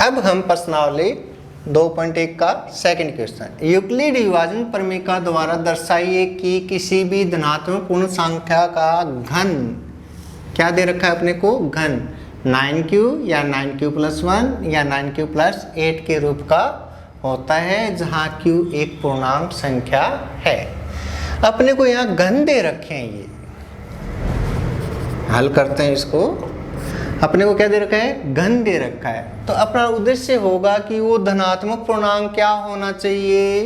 अब हम प्रश्नावली 2.1 का सेकंड क्वेश्चन, यूक्लिड विभाजन प्रमेय द्वारा दर्शाइए कि किसी भी धनात्मक पूर्ण संख्या का घन, क्या दे रखा है अपने को, घन 9q या 9q + 1 या 9q + 8 के रूप का होता है, जहाँ q एक पूर्णांक संख्या है। अपने को यहाँ घन दे रखे हैं, ये हल करते हैं इसको। अपने को क्या दे रखा है, घन दे रखा है। तो अपना उद्देश्य होगा कि वो धनात्मक पूर्णांक क्या होना चाहिए।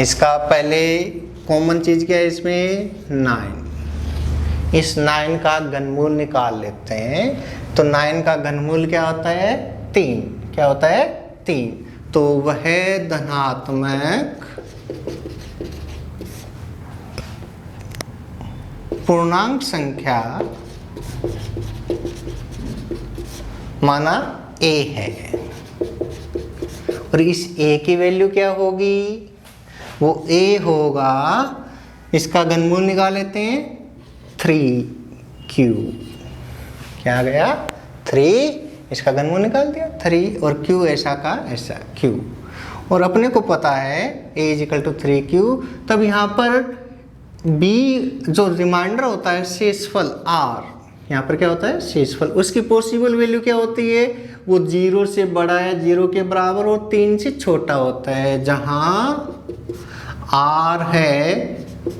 इसका पहले कॉमन चीज क्या है इसमें, 9। इस 9 का घनमूल निकाल लेते हैं। तो 9 का घनमूल क्या होता है, 3। क्या होता है, 3। तो वह धनात्मक पूर्णांक संख्या माना a है। और इस a की वैल्यू क्या होगी, वो a होगा, इसका घनमूल निकाल लेते हैं 3q। क्या आ गया, 3, इसका घनमूल निकाल दिया 3, और q ऐसा का ऐसा q। और अपने को पता है a = 3q। तब यहाँ पर b जो रिमाइंडर होता है शेषफल r, यहाँ पर क्या होता है शेषफल, उसकी पॉसिबल वैल्यू क्या होती है, वो 0 से बड़ा है, 0 के बराबर और 3 से छोटा होता है। जहाँ r है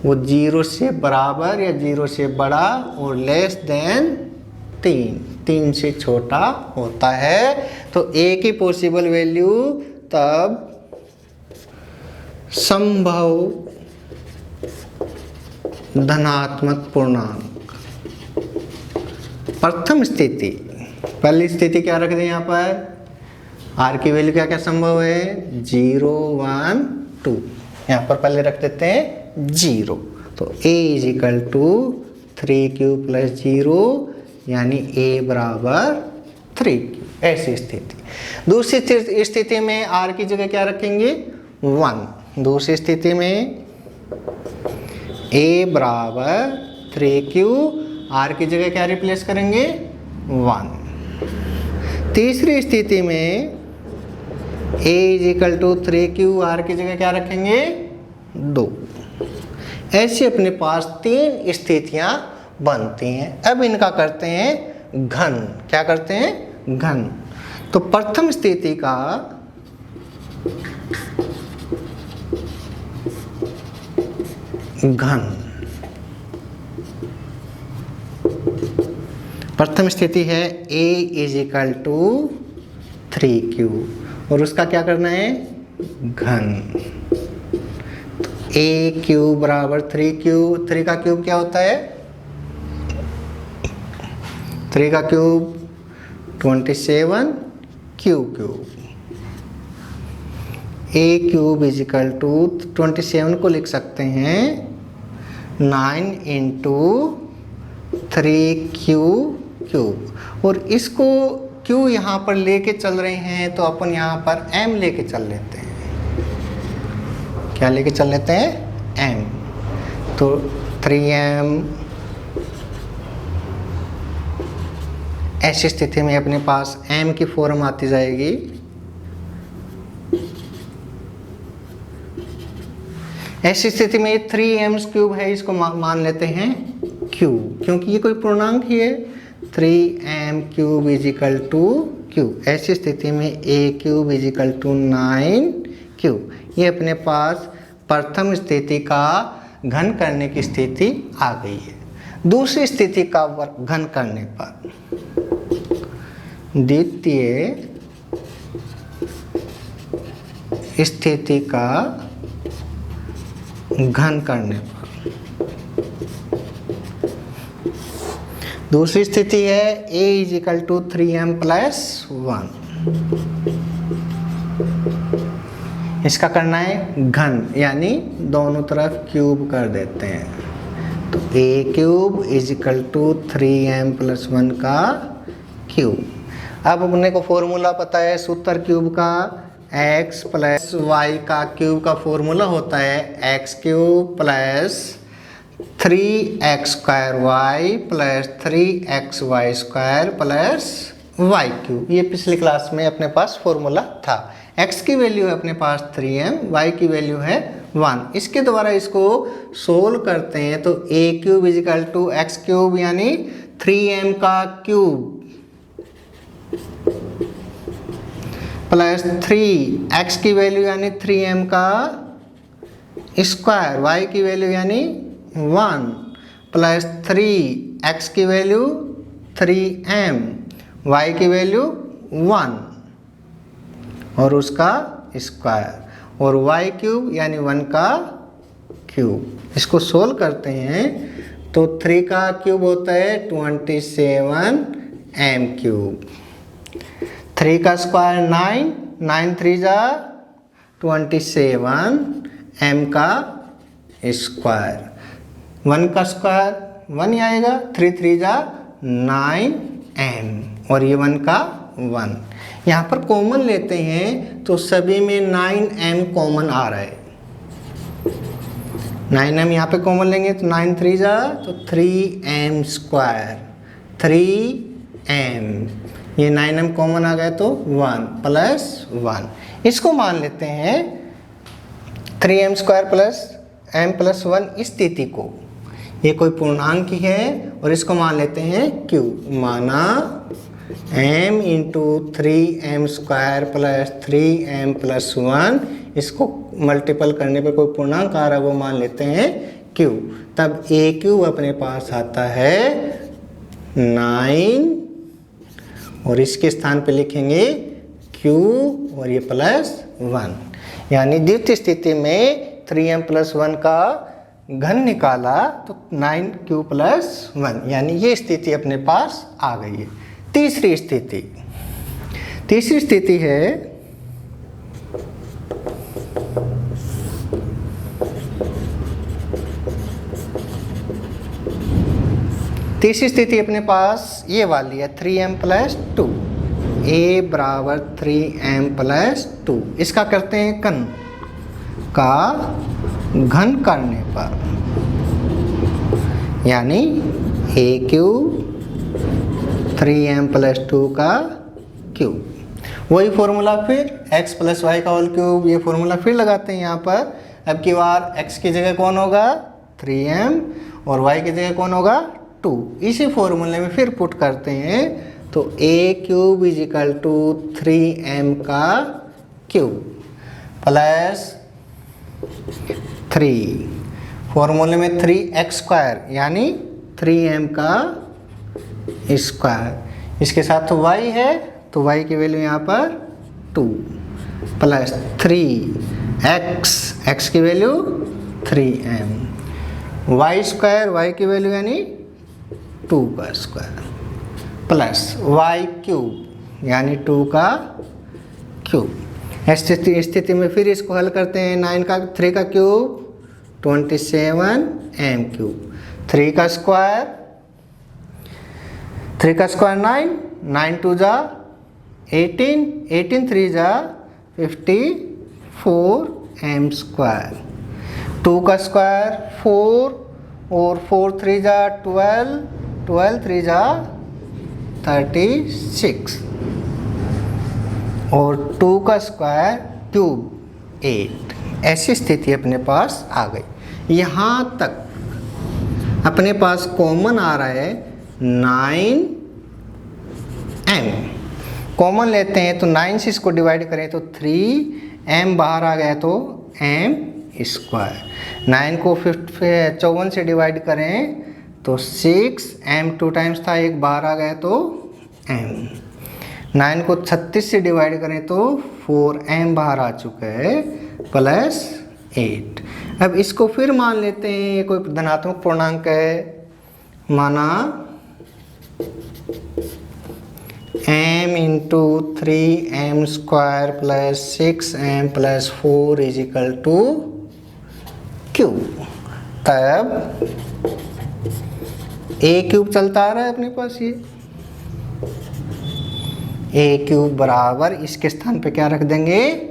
वो 0 से बराबर या 0 से बड़ा और लेस देन 3 से छोटा होता है। तो a की पॉसिबल वैल्यू तब संभव धनात्मक पूर्णांक, प्रथम स्थिति, पहली स्थिति क्या रख दें यहाँ पर, r की वैल्यू क्या क्या संभव है, 0 1 2। यहाँ पर पहले रख देते हैं 0। तो a = 3q + 0, यानी a बराबर 3q, ऐसी स्थिति। दूसरी स्थिति में r की जगह क्या रखेंगे, 1। दूसरी स्थिति में a बराबर 3q, r की जगह क्या रिप्लेस करेंगे, 1। तीसरी स्थिति में a = 3q, r की जगह क्या रखेंगे, 2। ऐसी अपने पास 3 स्थितियां बनती हैं। अब इनका करते हैं घन। क्या करते हैं, घन। तो प्रथम स्थिति का घन, प्रथम स्थिति है a = 3q, और उसका क्या करना है, घन। तो a³ बराबर 3q, 3 का क्यूब क्या होता है, 3 का क्यूब 27, q³ a³ = 27 को लिख सकते हैं 9 × 3q³। और इसको q यहाँ पर लेके चल रहे हैं, तो अपन यहाँ पर m लेके चल लेते हैं। क्या लेके चल लेते हैं, m। तो 3m, ऐसी स्थिति में अपने पास m की फॉर्म आती जाएगी। ऐसी स्थिति में 3m³ है, इसको मान लेते हैं q, क्योंकि ये कोई पूर्णांक ही है। 3m³ = q। ऐसी स्थिति में a³ = 9q। ये अपने पास प्रथम स्थिति का घन करने की स्थिति आ गई है। दूसरी स्थिति का घन करने पर, द्वितीय स्थिति का घन करने पर, दूसरी स्थिति है a = 3m + 1। इसका करना है घन, यानी दोनों तरफ क्यूब कर देते हैं। तो a³ = 3m + 1 का क्यूब। अब अपने को फॉर्मूला पता है सूत्र क्यूब का, x + y का क्यूब का फॉर्मूला होता है x³ + 3x² y + 3xy² + Y cube. ये पिछली क्लास में अपने पास फॉर्मूला था। x की वैल्यू है अपने पास 3m, y की वैल्यू है 1। इसके द्वारा इसको सोल्व करते हैं तो a cube is equal to X cube यानी 3m का क्यूब प्लस 3x की वैल्यू यानी 3m का स्क्वायर, y की वैल्यू यानी 1 प्लस 3x की वैल्यू 3m, y की वैल्यू 1 और उसका स्क्वायर और y क्यूब यानी 1 का क्यूब। इसको सोल्व करते हैं तो 3 का क्यूब होता है 27m क्यूब, 3 का स्क्वायर 9, 9 3 जा 27 m का स्क्वायर, 1 का स्क्वायर 1 ही आएगा, 3 3 जा 9m और ये 1 का 1। यहाँ पर कॉमन लेते हैं तो सभी में 9m कॉमन आ रहा है। 9m यहाँ पे कॉमन लेंगे तो 9 3 जा तो 3m स्क्वायर, 3m, ये 9m कॉमन आ गया तो 1 प्लस 1। इसको मान लेते हैं 3m square plus m plus 1 स्थिति को, ये कोई पूर्णांक ही है और इसको मान लेते हैं q। माना m into 3m square plus 3m plus 1, इसको मल्टीपल करने पर कोई पूर्णांक आ रहा है वो मान लेते हैं q। तब a क्यूब अपने पास आता है 9 और इसके स्थान पे लिखेंगे q और ये प्लस 1, यानी द्वितीय स्थिति में 3m प्लस 1 का घन निकाला तो 9q प्लस 1, यानी ये स्थिति अपने पास आ गई है। तीसरी स्थिति है तीसरी स्थिति अपने पास ये वाली है 3m प्लस 2, a बराबर 3m प्लस 2। इसका करते हैं कन का घन करने पर, यानी a क्यूब 3m प्लस 2 का क्यूब। वही फॉर्मूला फिर x प्लस वाई का होल क्यूब, ये फॉर्मूला फिर लगाते हैं यहाँ पर। अब की बार x की जगह कौन होगा 3m और y की जगह कौन होगा 2। इसी फॉर्मूले में फिर पुट करते हैं तो a cube is equal to 3m का क्यूब प्लस 3, फॉर्मूले में 3x स्क्वायर यानी 3m का स्क्वायर, इसके साथ तो y है तो y की वैल्यू यहाँ पर 2 प्लस 3x, x की value 3m, y square y की वैल्यू यानी 2 का स्क्वायर प्लस y क्यूब यानी 2 का क्यूब। स्थिति में फिर इसको हल करते हैं। 9 का 3 का क्यूब 27m क्यूब, 3 का स्क्वायर 9, 9 2 जा 18, 18 3 जा 54m स्क्वायर, 2 का स्क्वायर 4 और 4 3 जा 12, 12 3 जा 36 और 2 का स्क्वायर क्यूब 8। ऐसी स्थिति अपने पास आ गई। यहाँ तक अपने पास कॉमन आ रहा है 9m, कॉमन लेते हैं तो 9 से इसको डिवाइड करें तो 3m बाहर आ गया तो m स्क्वायर, 9 को 54 से डिवाइड करें तो 6m 2 टाइम्स था, एक बाहर आ गया तो m, 9 को 36 से डिवाइड करें तो 4m बाहर आ चुका है प्लस 8। अब इसको फिर मान लेते हैं ये कोई धनात्मक पूर्णांक है, माना m into 3m square plus 6m plus 4 is equal to q। तब a क्यूब चलता आ रहा है अपने पास, ये a क्यूब बराबर इसके स्थान पे क्या रख देंगे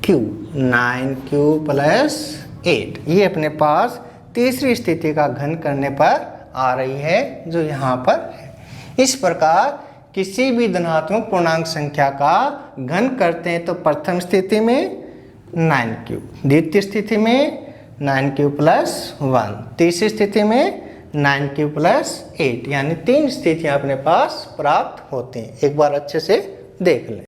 q, 9q प्लस 8। ये अपने पास तीसरी स्थिति का घन करने पर आ रही है जो यहाँ पर है। इस प्रकार किसी भी धनात्मक पूर्णांक संख्या का घन करते हैं तो प्रथम स्थिति में 9q, द्वितीय स्थिति में 9q प्लस 1, तीसरी स्थिति में 9q प्लस 8, यानी 3 स्थितियां अपने पास प्राप्त होती हैं। एक बार अच्छे से देख लें।